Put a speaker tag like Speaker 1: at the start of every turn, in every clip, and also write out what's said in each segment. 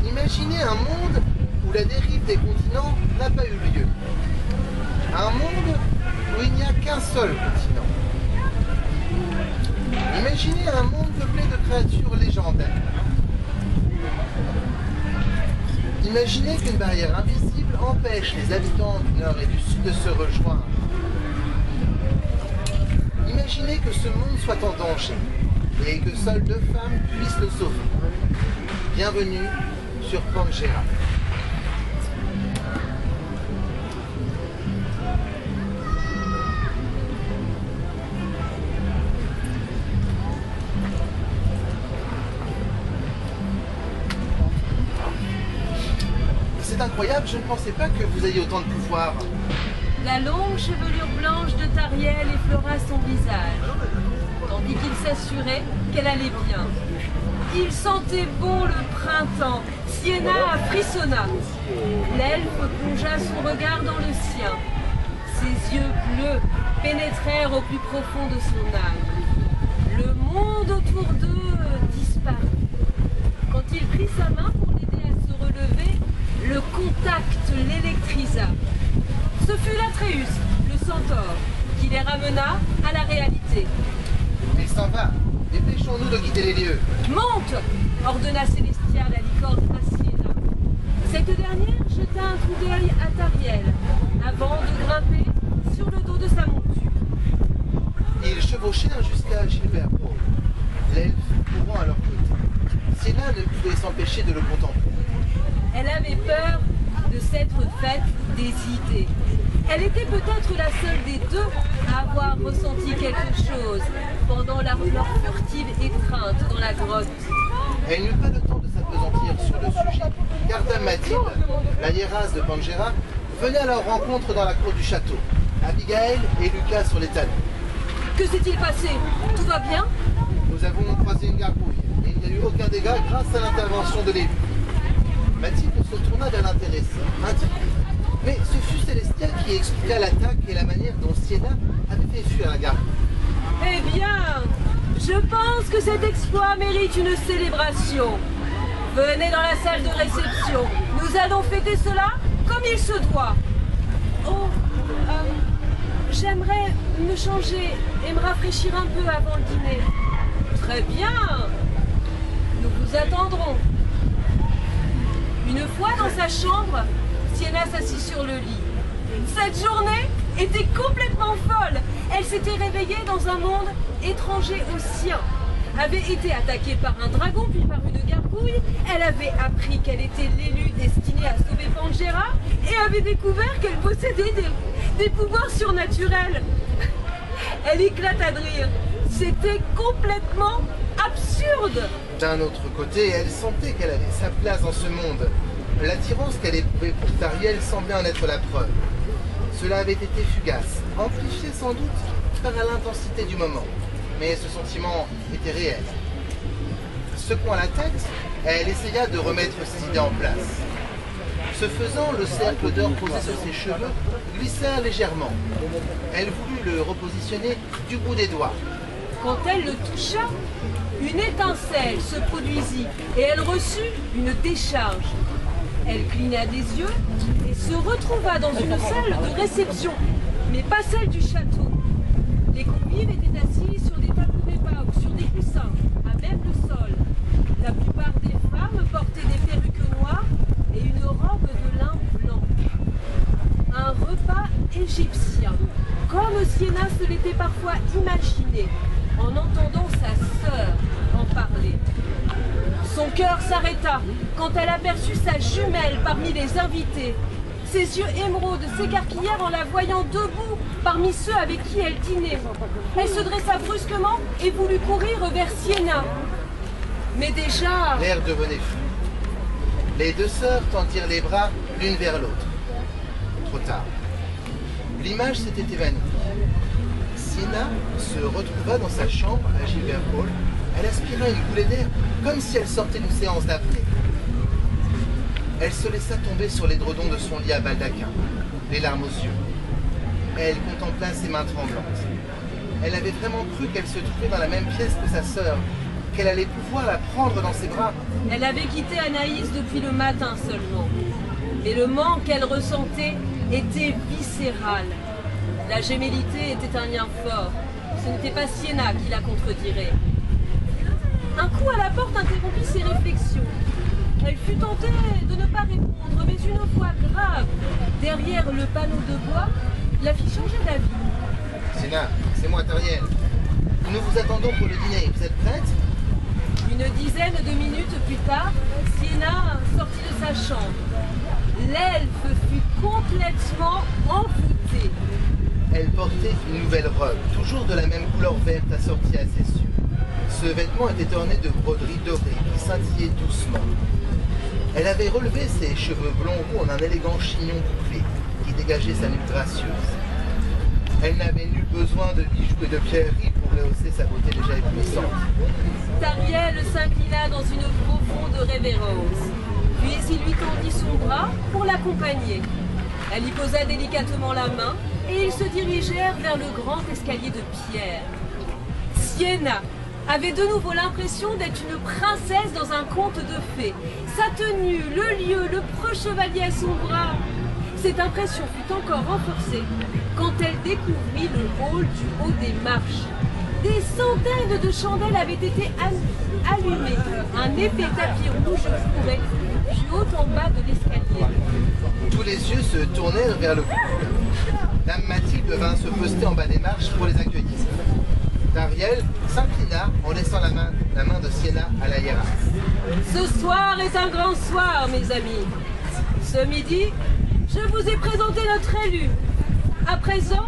Speaker 1: Imaginez un monde où la dérive des continents n'a pas eu lieu. Un monde où il n'y a qu'un seul continent. Imaginez un monde peuplé de créatures légendaires. Imaginez qu'une barrière invisible empêche les habitants du nord et du sud de se rejoindre. Imaginez que ce monde soit en danger et que seules 2 femmes puissent le sauver. Bienvenue sur Pangera. C'est incroyable, je ne pensais pas que vous ayez autant de pouvoir.
Speaker 2: La longue chevelure blanche de Tariel effleura son visage, tandis qu'il s'assurait qu'elle allait bien. Il sentait bon le printemps. Sienna frissonna. L'elfe plongea son regard dans le sien. Ses yeux bleus pénétrèrent au plus profond de son âme. Le monde autour d'eux disparut. Quand il prit sa main pour l'aider à se relever, le contact l'électrisa. Ce fut l'Atreus, le centaure, qui les ramena à la réalité.
Speaker 1: Elle s'en va. Dépêchons-nous de quitter les lieux.
Speaker 2: Monte, ordonna Célestial à licorne à Sienna. Cette dernière jeta un coup d'œil à Tariel, avant de grimper sur le dos de sa monture.
Speaker 1: Ils chevauchèrent jusqu'à Gilbert Paul, l'elfe courant à leur côté. Sienna ne pouvait s'empêcher de le contempler.
Speaker 2: Elle avait peur de s'être faite des idées. Elle était peut-être la seule des 2 à avoir ressenti quelque chose pendant leur furtive étreinte dans la grotte.
Speaker 1: Elle n'eut pas le temps de s'appesantir sur le sujet, car Dame Mathilde, la hiérasse de Pangera, venait à leur rencontre dans la cour du château, Abigail et Lucas sur les talons.
Speaker 2: Que s'est-il passé? Tout va bien?
Speaker 1: Nous avons croisé une gargouille, et il n'y a eu aucun dégât grâce à l'intervention de l'élu. Mathilde se tourna vers l'intéressé, intriguée. Mais ce fut Célestia qui expliqua l'attaque et la manière dont Sienna avait fait fuir la gargouille.
Speaker 2: Eh bien, je pense que cet exploit mérite une célébration. Venez dans la salle de réception. Nous allons fêter cela comme il se doit. Oh, j'aimerais me changer et me rafraîchir un peu avant le dîner. Très bien. Nous vous attendrons. Une fois dans sa chambre, Sienna s'assit sur le lit. Cette journée était complètement folle. Elle s'était réveillée dans un monde étranger au sien. Avait été attaquée par un dragon puis par une gargouille. Elle avait appris qu'elle était l'élu destiné à sauver Pangera et avait découvert qu'elle possédait des pouvoirs surnaturels. Elle éclata de rire. C'était complètement absurde.
Speaker 1: D'un autre côté, elle sentait qu'elle avait sa place dans ce monde. L'attirance qu'elle éprouvait pour Tariel semblait en être la preuve. Cela avait été fugace, amplifié sans doute par l'intensité du moment. Mais ce sentiment était réel. Secouant la tête, elle essaya de remettre ses idées en place. Ce faisant, le cercle d'or posé sur ses cheveux glissa légèrement. Elle voulut le repositionner du bout des doigts.
Speaker 2: Quand elle le toucha, une étincelle se produisit et elle reçut une décharge. Elle cligna des yeux et se retrouva dans une salle de réception, mais pas celle du château. Les convives étaient assis sur des tabourets bas ou sur des coussins, à même le sol. La plupart des femmes portaient des perruques noires et une robe de lin blanc. Un repas égyptien, comme Sienna se l'était parfois imaginé, en entendant sa sœur en parler. Son cœur s'arrêta quand elle aperçut sa jumelle parmi les invités. Ses yeux émeraudes s'écarquillèrent en la voyant debout parmi ceux avec qui elle dînait. Elle se dressa brusquement et voulut courir vers Sienna. Mais déjà...
Speaker 1: L'air devenait fou. Les 2 sœurs tendirent les bras l'une vers l'autre. Trop tard. L'image s'était évanouie. Sienna se retrouva dans sa chambre à Gilbert Hall. Elle aspira une boulée d'air comme si elle sortait d'une séance d'apnée. Elle se laissa tomber sur l'édredon de son lit à baldaquin, les larmes aux yeux. Elle contempla ses mains tremblantes. Elle avait vraiment cru qu'elle se trouvait dans la même pièce que sa sœur, qu'elle allait pouvoir la prendre dans ses bras.
Speaker 2: Elle avait quitté Anaïs depuis le matin seulement. Et le manque qu'elle ressentait était viscéral. La gémellité était un lien fort. Ce n'était pas Sienna qui la contredirait. Un coup à la porte interrompit ses réflexions. Elle fut tentée de ne pas répondre, mais une voix grave, derrière le panneau de bois, la fit changer d'avis.
Speaker 1: Sienna, c'est moi, Tariel. Nous vous attendons pour le dîner. Vous êtes prête?
Speaker 2: Une dizaine de minutes plus tard, Sienna sortit de sa chambre. L'elfe fut complètement envoûtée.
Speaker 1: Elle portait une nouvelle robe, toujours de la même couleur verte assortie à ses yeux. Ce vêtement était orné de broderies dorées qui scintillaient doucement. Elle avait relevé ses cheveux blonds roux en un élégant chignon bouclé qui dégageait sa nuque gracieuse. Elle n'avait nul besoin de bijoux et de pierreries pour rehausser sa beauté déjà éblouissante.
Speaker 2: Tariel s'inclina dans une profonde révérence. Puis il lui tendit son bras pour l'accompagner. Elle y posa délicatement la main et ils se dirigèrent vers le grand escalier de pierre. Sienna avait de nouveau l'impression d'être une princesse dans un conte de fées. Sa tenue, le lieu, le preux chevalier à son bras. Cette impression fut encore renforcée quand elle découvrit le hall du haut des marches. Des centaines de chandelles avaient été allumées. Un épais tapis rouge courait du haut en bas de l'escalier.
Speaker 1: Tous les yeux se tournèrent vers le couple. Dame Mathilde vint se poster en bas des marches pour les accueillir. Tariel s'inclina en laissant la main de Sienna à la hiérarche.
Speaker 2: Ce soir est un grand soir, mes amis. Ce midi, je vous ai présenté notre élu. À présent,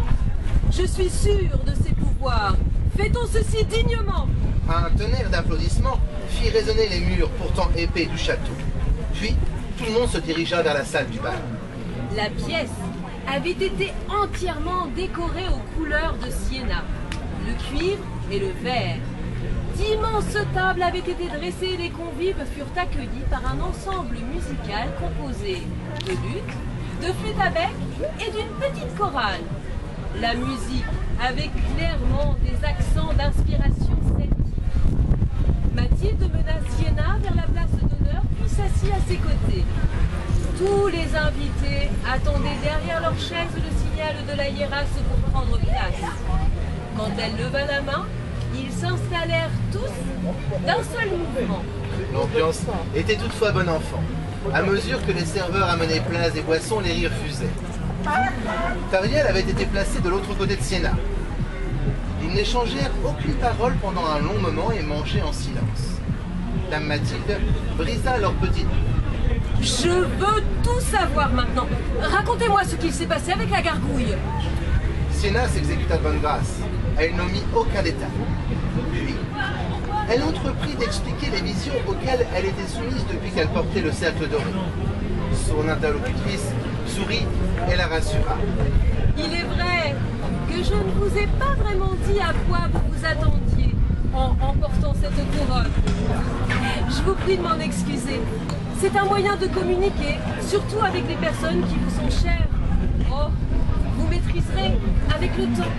Speaker 2: je suis sûre de ses pouvoirs. Fait-on ceci dignement?
Speaker 1: Un tonnerre d'applaudissements fit résonner les murs pourtant épais du château. Puis, tout le monde se dirigea vers la salle du bal.
Speaker 2: La pièce avait été entièrement décorée aux couleurs de Sienna, le cuivre et le verre. D'immenses tables avaient été dressées et les convives furent accueillis par un ensemble musical composé de luth, de flûte à bec et d'une petite chorale. La musique avait clairement des accents d'inspiration celtique. Mathilde mena Sienna vers la place d'honneur puis s'assit à ses côtés. Tous les invités attendaient derrière leur chaise le signal de la hiérasse pour prendre place. Quand elle leva la main, ils s'installèrent tous d'un seul mouvement.
Speaker 1: L'ambiance était toutefois bon enfant. À mesure que les serveurs amenaient plats et boissons, les rires fusaient. Tariel avait été placé de l'autre côté de Sienna. Ils n'échangèrent aucune parole pendant un long moment et mangeaient en silence. Dame Mathilde brisa leur petite bouche.
Speaker 2: Je veux tout savoir maintenant. Racontez-moi ce qu'il s'est passé avec la gargouille.
Speaker 1: Sienna s'exécuta de bonne grâce. Elle n'omit aucun détail. Puis, elle entreprit d'expliquer les visions auxquelles elle était soumise depuis qu'elle portait le cercle doré. Son interlocutrice sourit et la rassura.
Speaker 2: Il est vrai que je ne vous ai pas vraiment dit à quoi vous vous attendiez en portant cette couronne. Je vous prie de m'en excuser. C'est un moyen de communiquer, surtout avec des personnes qui vous sont chères. Oh, vous maîtriserez avec le temps.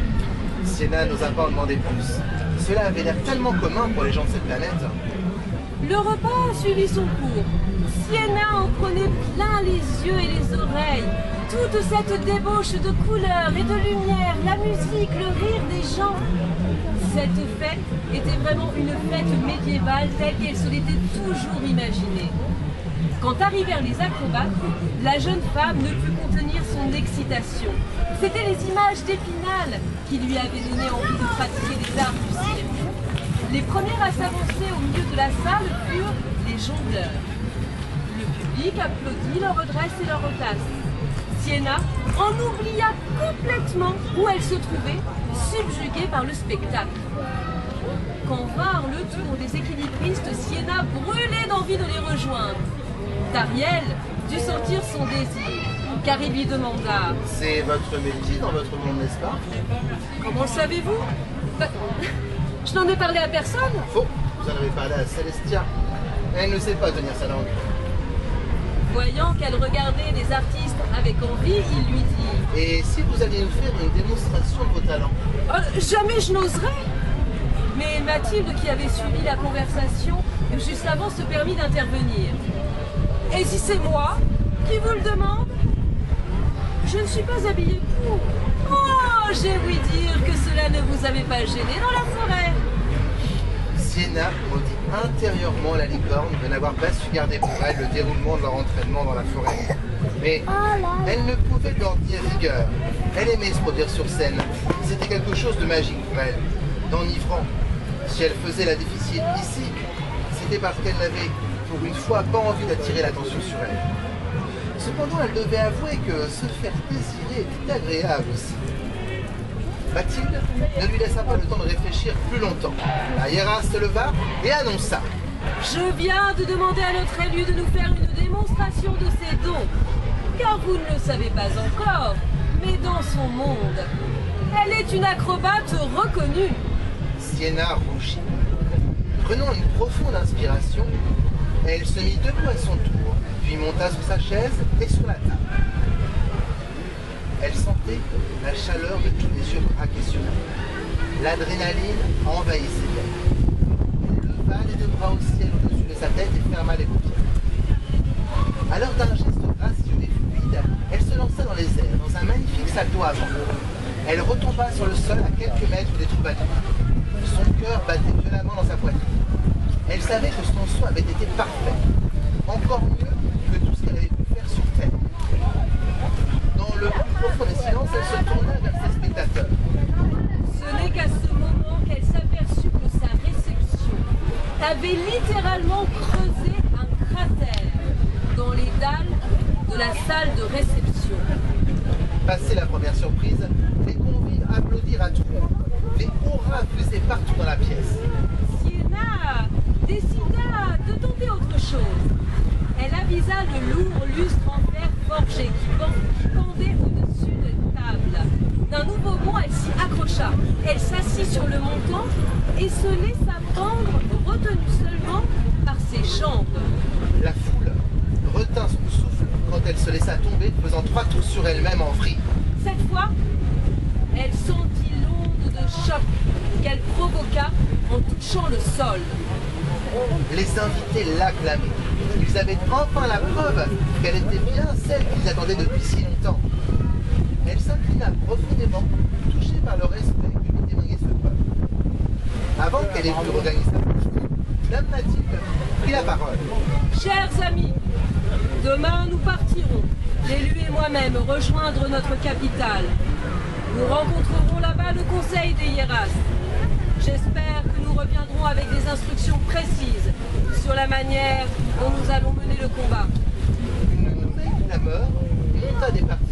Speaker 1: Sienna n'osa pas en demander plus. Cela avait l'air tellement commun pour les gens de cette planète.
Speaker 2: Le repas a suivi son cours. Sienna en prenait plein les yeux et les oreilles. Toute cette débauche de couleurs et de lumière, la musique, le rire des gens. Cette fête était vraiment une fête médiévale telle qu'elle se l'était toujours imaginée. Quand arrivèrent les acrobates, la jeune femme ne put contenir son excitation. C'étaient les images d'Épinal qui lui avaient donné envie de pratiquer les arts du cirque. Les premières à s'avancer au milieu de la salle furent les jongleurs. Le public applaudit, leur redresse et leur retasse. Sienna en oublia complètement où elle se trouvait, subjuguée par le spectacle. Quand vinrent le tour des équilibristes, Sienna brûlait d'envie de les rejoindre. Tariel dut sentir son désir, car il lui demanda «
Speaker 1: C'est votre métier dans votre monde, n'est-ce pas ?»
Speaker 2: Comment le savez-vous? Je n'en ai parlé à personne.
Speaker 1: Faux, vous en avez parlé à Célestia. Elle ne sait pas tenir sa langue.
Speaker 2: Voyant qu'elle regardait les artistes avec envie, il lui dit «
Speaker 1: Et si vous alliez nous faire une démonstration de vos talents ?»
Speaker 2: Jamais je n'oserais. Mais Mathilde, qui avait suivi la conversation juste avant, se permit d'intervenir. Et si c'est moi qui vous le demande? Je ne suis pas habillée pour. Oh, j'ai ouï dire que cela ne vous avait pas gêné dans la forêt.
Speaker 1: Sienna maudit intérieurement la licorne de n'avoir pas su garder pour elle le déroulement de leur entraînement dans la forêt. Mais elle ne pouvait leur dire rigueur. Elle aimait se produire sur scène. C'était quelque chose de magique pour elle, d'enivrant. Si elle faisait la déficiente ici, c'était parce qu'elle n'avait pour une fois pas envie d'attirer l'attention sur elle. Cependant, elle devait avouer que se faire désirer était agréable aussi. Mathilde ne lui laissa pas le temps de réfléchir plus longtemps. La hiérasse se leva et annonça:
Speaker 2: Je viens de demander à notre élu de nous faire une démonstration de ses dons. Car vous ne le savez pas encore, mais dans son monde, elle est une acrobate reconnue.
Speaker 1: Sienna rougit. Prenant une profonde inspiration, elle se mit debout à son tour, puis monta sur sa chaise et sur la table. Elle sentait la chaleur de tous les yeux braqués sur elle. L'adrénaline envahissait elle. Elle leva les deux bras au ciel au-dessus de sa tête et ferma les paupières. Alors d'un geste gracieux et fluide, elle se lança dans les airs, dans un magnifique salto avant. Elle retomba sur le sol à quelques mètres des troubadours. Son cœur battait violemment dans sa poitrine. Elle savait que son saut avait été parfait, encore mieux que tout ce qu'elle avait pu faire sur Terre. Dans le plus profond des silences, elle se tourna vers ses spectateurs.
Speaker 2: Ce n'est qu'à ce moment qu'elle s'aperçut que sa réception avait littéralement creusé un cratère dans les dalles de la salle de réception.
Speaker 1: Passée la première surprise, les convives applaudirent à trois. Les hurrahs fusaient partout dans la pièce.
Speaker 2: Sienna décida de tenter autre chose. Elle avisa le lourd lustre en fer forgé qui pendait au-dessus de table. D'un nouveau bond, elle s'y accrocha. Elle s'assit sur le montant et se laissa pendre, retenue seulement par ses jambes.
Speaker 1: La foule retint son souffle quand elle se laissa tomber, faisant 3 tours sur elle-même en vrille.
Speaker 2: Cette fois, elle sentit l'onde de choc qu'elle provoqua en touchant le sol.
Speaker 1: Les invités l'acclamaient. Ils avaient enfin la preuve qu'elle était bien celle qu'ils attendaient depuis si longtemps. Elle s'inclina profondément, touchée par le respect que lui témoignait ce peuple. Avant qu'elle ait pu regagner sa place, Dame Mathilde prit la parole.
Speaker 2: Chers amis, demain nous partirons, l'élu et moi-même, rejoindre notre capitale. Nous rencontrerons là-bas le conseil des hiérastes. J'espère que nous reviendrons avec des instructions précises sur la manière dont nous allons mener le combat.
Speaker 1: Une nouvelle clameur monta des parties